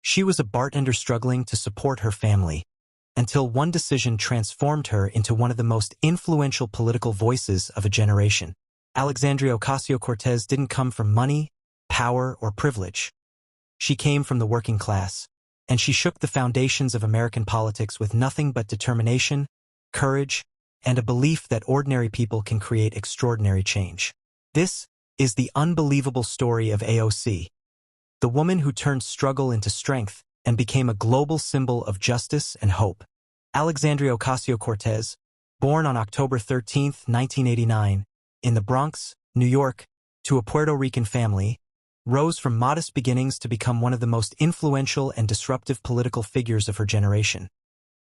She was a bartender struggling to support her family, until one decision transformed her into one of the most influential political voices of a generation. Alexandria Ocasio-Cortez didn't come from money, power, or privilege. She came from the working class, and she shook the foundations of American politics with nothing but determination, courage, and a belief that ordinary people can create extraordinary change. This is the unbelievable story of AOC, the woman who turned struggle into strength and became a global symbol of justice and hope. Alexandria Ocasio-Cortez, born on October 13, 1989, in the Bronx, New York, to a Puerto Rican family, rose from modest beginnings to become one of the most influential and disruptive political figures of her generation,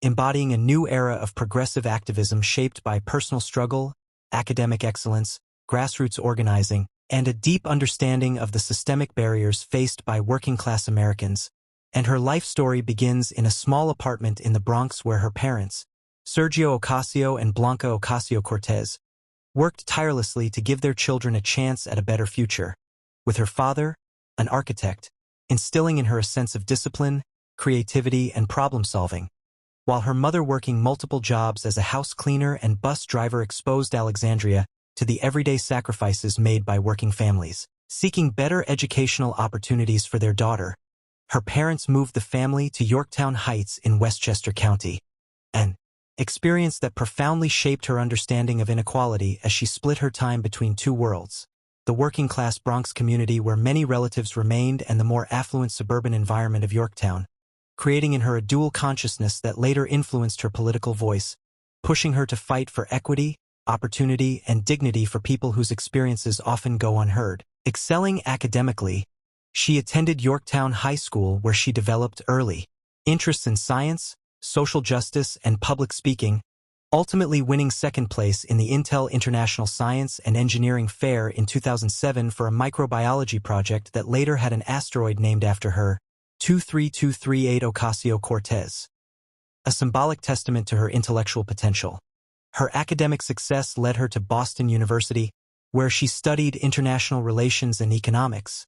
embodying a new era of progressive activism shaped by personal struggle, academic excellence, grassroots organizing, and a deep understanding of the systemic barriers faced by working-class Americans. And her life story begins in a small apartment in the Bronx where her parents, Sergio Ocasio and Blanca Ocasio-Cortez, worked tirelessly to give their children a chance at a better future, with her father, an architect, instilling in her a sense of discipline, creativity, and problem-solving, while her mother working multiple jobs as a house cleaner and bus driver exposed Alexandria to the everyday sacrifices made by working families. Seeking better educational opportunities for their daughter, her parents moved the family to Yorktown Heights in Westchester County, an experience that profoundly shaped her understanding of inequality as she split her time between two worlds, the working-class Bronx community where many relatives remained and the more affluent suburban environment of Yorktown, creating in her a dual consciousness that later influenced her political voice, pushing her to fight for equity, opportunity, and dignity for people whose experiences often go unheard. Excelling academically, she attended Yorktown High School where she developed early interests in science, social justice, and public speaking, ultimately winning second place in the Intel International Science and Engineering Fair in 2007 for a microbiology project that later had an asteroid named after her, 23238 Ocasio-Cortez, a symbolic testament to her intellectual potential. Her academic success led her to Boston University, where she studied international relations and economics,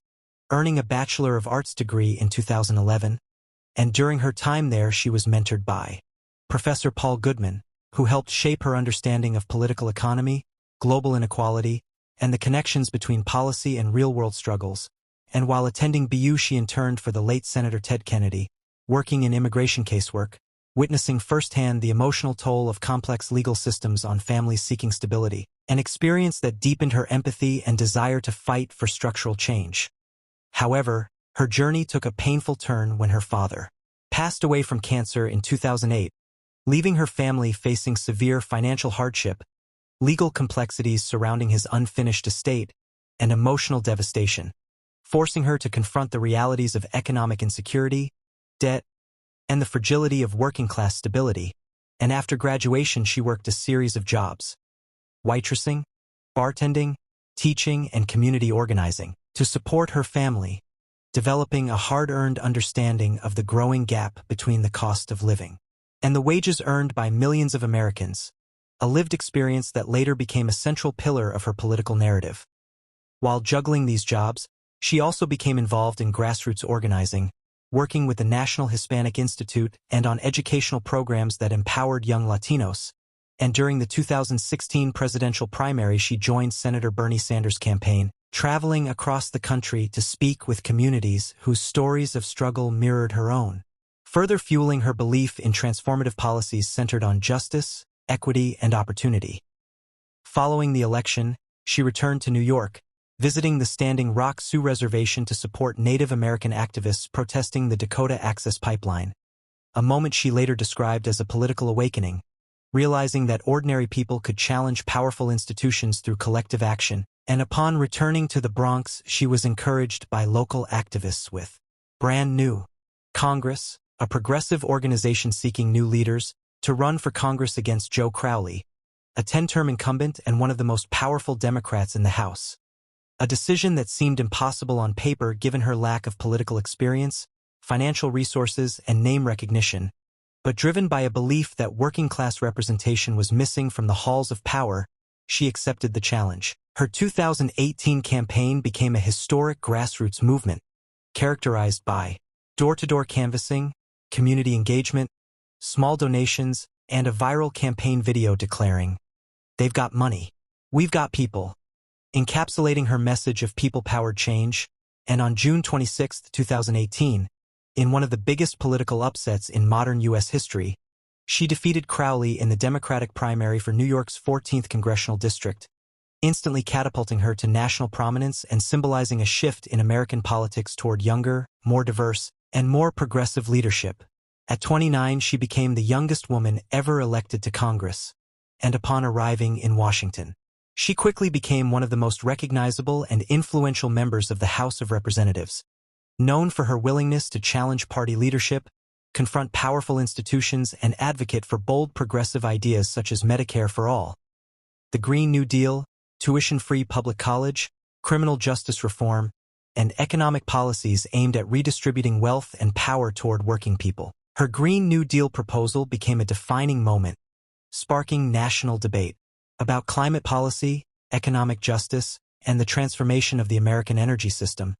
earning a Bachelor of Arts degree in 2011, and during her time there she was mentored by Professor Paul Goodman, who helped shape her understanding of political economy, global inequality, and the connections between policy and real-world struggles. And while attending BU she interned for the late Senator Ted Kennedy, working in immigration casework, witnessing firsthand the emotional toll of complex legal systems on families seeking stability, an experience that deepened her empathy and desire to fight for structural change. However, her journey took a painful turn when her father passed away from cancer in 2008, leaving her family facing severe financial hardship, legal complexities surrounding his unfinished estate, and emotional devastation, forcing her to confront the realities of economic insecurity, debt, and the fragility of working-class stability. And after graduation she worked a series of jobs, waitressing, bartending, teaching, and community organizing, to support her family, developing a hard-earned understanding of the growing gap between the cost of living and the wages earned by millions of Americans, a lived experience that later became a central pillar of her political narrative. While juggling these jobs, she also became involved in grassroots organizing, working with the National Hispanic Institute and on educational programs that empowered young Latinos. And during the 2016 presidential primary she joined Senator Bernie Sanders' campaign, traveling across the country to speak with communities whose stories of struggle mirrored her own, further fueling her belief in transformative policies centered on justice, equity, and opportunity. Following the election, she returned to New York, visiting the Standing Rock Sioux Reservation to support Native American activists protesting the Dakota Access Pipeline, a moment she later described as a political awakening, realizing that ordinary people could challenge powerful institutions through collective action. And upon returning to the Bronx, she was encouraged by local activists with Brand New Congress, a progressive organization seeking new leaders, to run for Congress against Joe Crowley, a 10-term incumbent and one of the most powerful Democrats in the House. A decision that seemed impossible on paper given her lack of political experience, financial resources, and name recognition, but driven by a belief that working-class representation was missing from the halls of power, she accepted the challenge. Her 2018 campaign became a historic grassroots movement, characterized by door-to-door canvassing, community engagement, small donations, and a viral campaign video declaring, "They've got money. We've got people," encapsulating her message of people-powered change. And on June 26, 2018, in one of the biggest political upsets in modern U.S. history, she defeated Crowley in the Democratic primary for New York's 14th congressional district, instantly catapulting her to national prominence and symbolizing a shift in American politics toward younger, more diverse, and more progressive leadership. At 29, she became the youngest woman ever elected to Congress, and upon arriving in Washington, she quickly became one of the most recognizable and influential members of the House of Representatives. Known for her willingness to challenge party leadership, confront powerful institutions, and advocate for bold progressive ideas such as Medicare for all, the Green New Deal, tuition-free public college, criminal justice reform, and economic policies aimed at redistributing wealth and power toward working people. Her Green New Deal proposal became a defining moment, sparking national debate about climate policy, economic justice, and the transformation of the American energy system.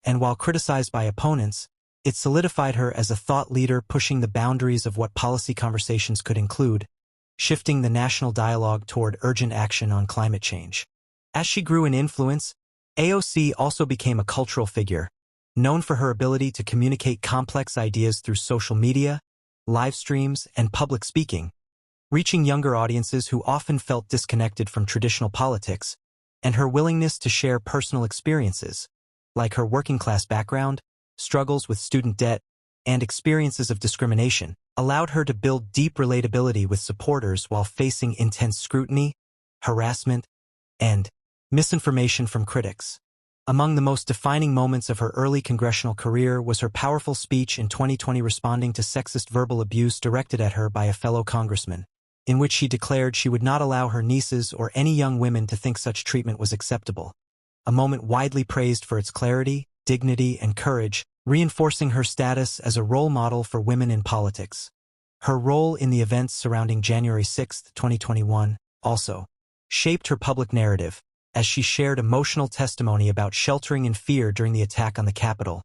And while criticized by opponents, it solidified her as a thought leader pushing the boundaries of what policy conversations could include, shifting the national dialogue toward urgent action on climate change. As she grew in influence, AOC also became a cultural figure, known for her ability to communicate complex ideas through social media, live streams, and public speaking, reaching younger audiences who often felt disconnected from traditional politics. And her willingness to share personal experiences, like her working-class background, struggles with student debt, and experiences of discrimination, allowed her to build deep relatability with supporters while facing intense scrutiny, harassment, and misinformation from critics. Among the most defining moments of her early congressional career was her powerful speech in 2020 responding to sexist verbal abuse directed at her by a fellow congressman, in which she declared she would not allow her nieces or any young women to think such treatment was acceptable. A moment widely praised for its clarity, dignity, and courage, reinforcing her status as a role model for women in politics. Her role in the events surrounding January 6, 2021, also shaped her public narrative, as she shared emotional testimony about sheltering in fear during the attack on the Capitol,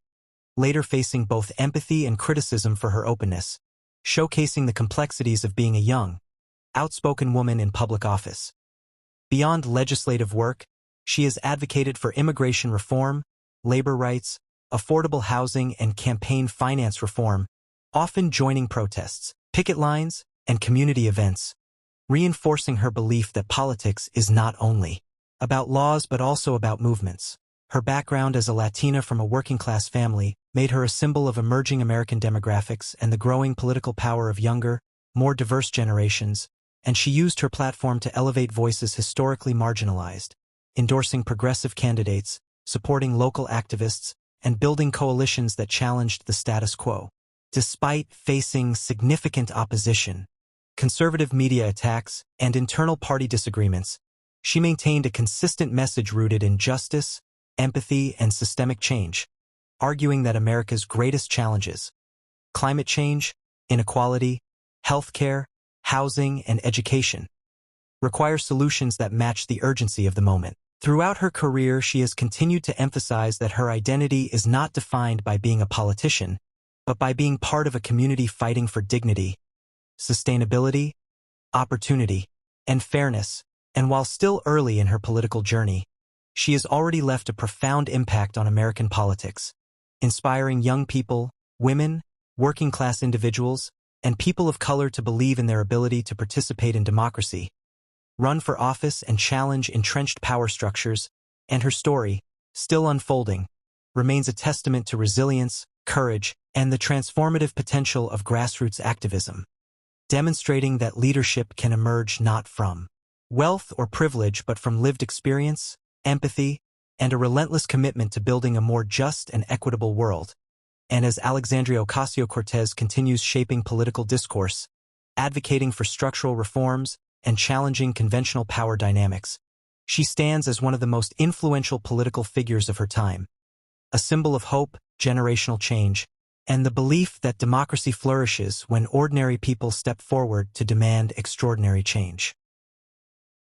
later facing both empathy and criticism for her openness, showcasing the complexities of being a young, outspoken woman in public office. Beyond legislative work, she has advocated for immigration reform, labor rights, affordable housing, and campaign finance reform, often joining protests, picket lines, and community events, reinforcing her belief that politics is not only about laws but also about movements. Her background as a Latina from a working-class family made her a symbol of emerging American demographics and the growing political power of younger, more diverse generations, and she used her platform to elevate voices historically marginalized, endorsing progressive candidates, supporting local activists, and building coalitions that challenged the status quo. Despite facing significant opposition, conservative media attacks, and internal party disagreements, she maintained a consistent message rooted in justice, empathy, and systemic change, arguing that America's greatest challenges, climate change, inequality, healthcare, housing, and education, require solutions that match the urgency of the moment. Throughout her career, she has continued to emphasize that her identity is not defined by being a politician, but by being part of a community fighting for dignity, sustainability, opportunity, and fairness. And while still early in her political journey, she has already left a profound impact on American politics, inspiring young people, women, working-class individuals, and people of color to believe in their ability to participate in democracy, run for office, and challenge entrenched power structures. And her story, still unfolding, remains a testament to resilience, courage, and the transformative potential of grassroots activism, demonstrating that leadership can emerge not from wealth or privilege but from lived experience, empathy, and a relentless commitment to building a more just and equitable world. And as Alexandria Ocasio-Cortez continues shaping political discourse, advocating for structural reforms, and challenging conventional power dynamics, she stands as one of the most influential political figures of her time, a symbol of hope, generational change, and the belief that democracy flourishes when ordinary people step forward to demand extraordinary change.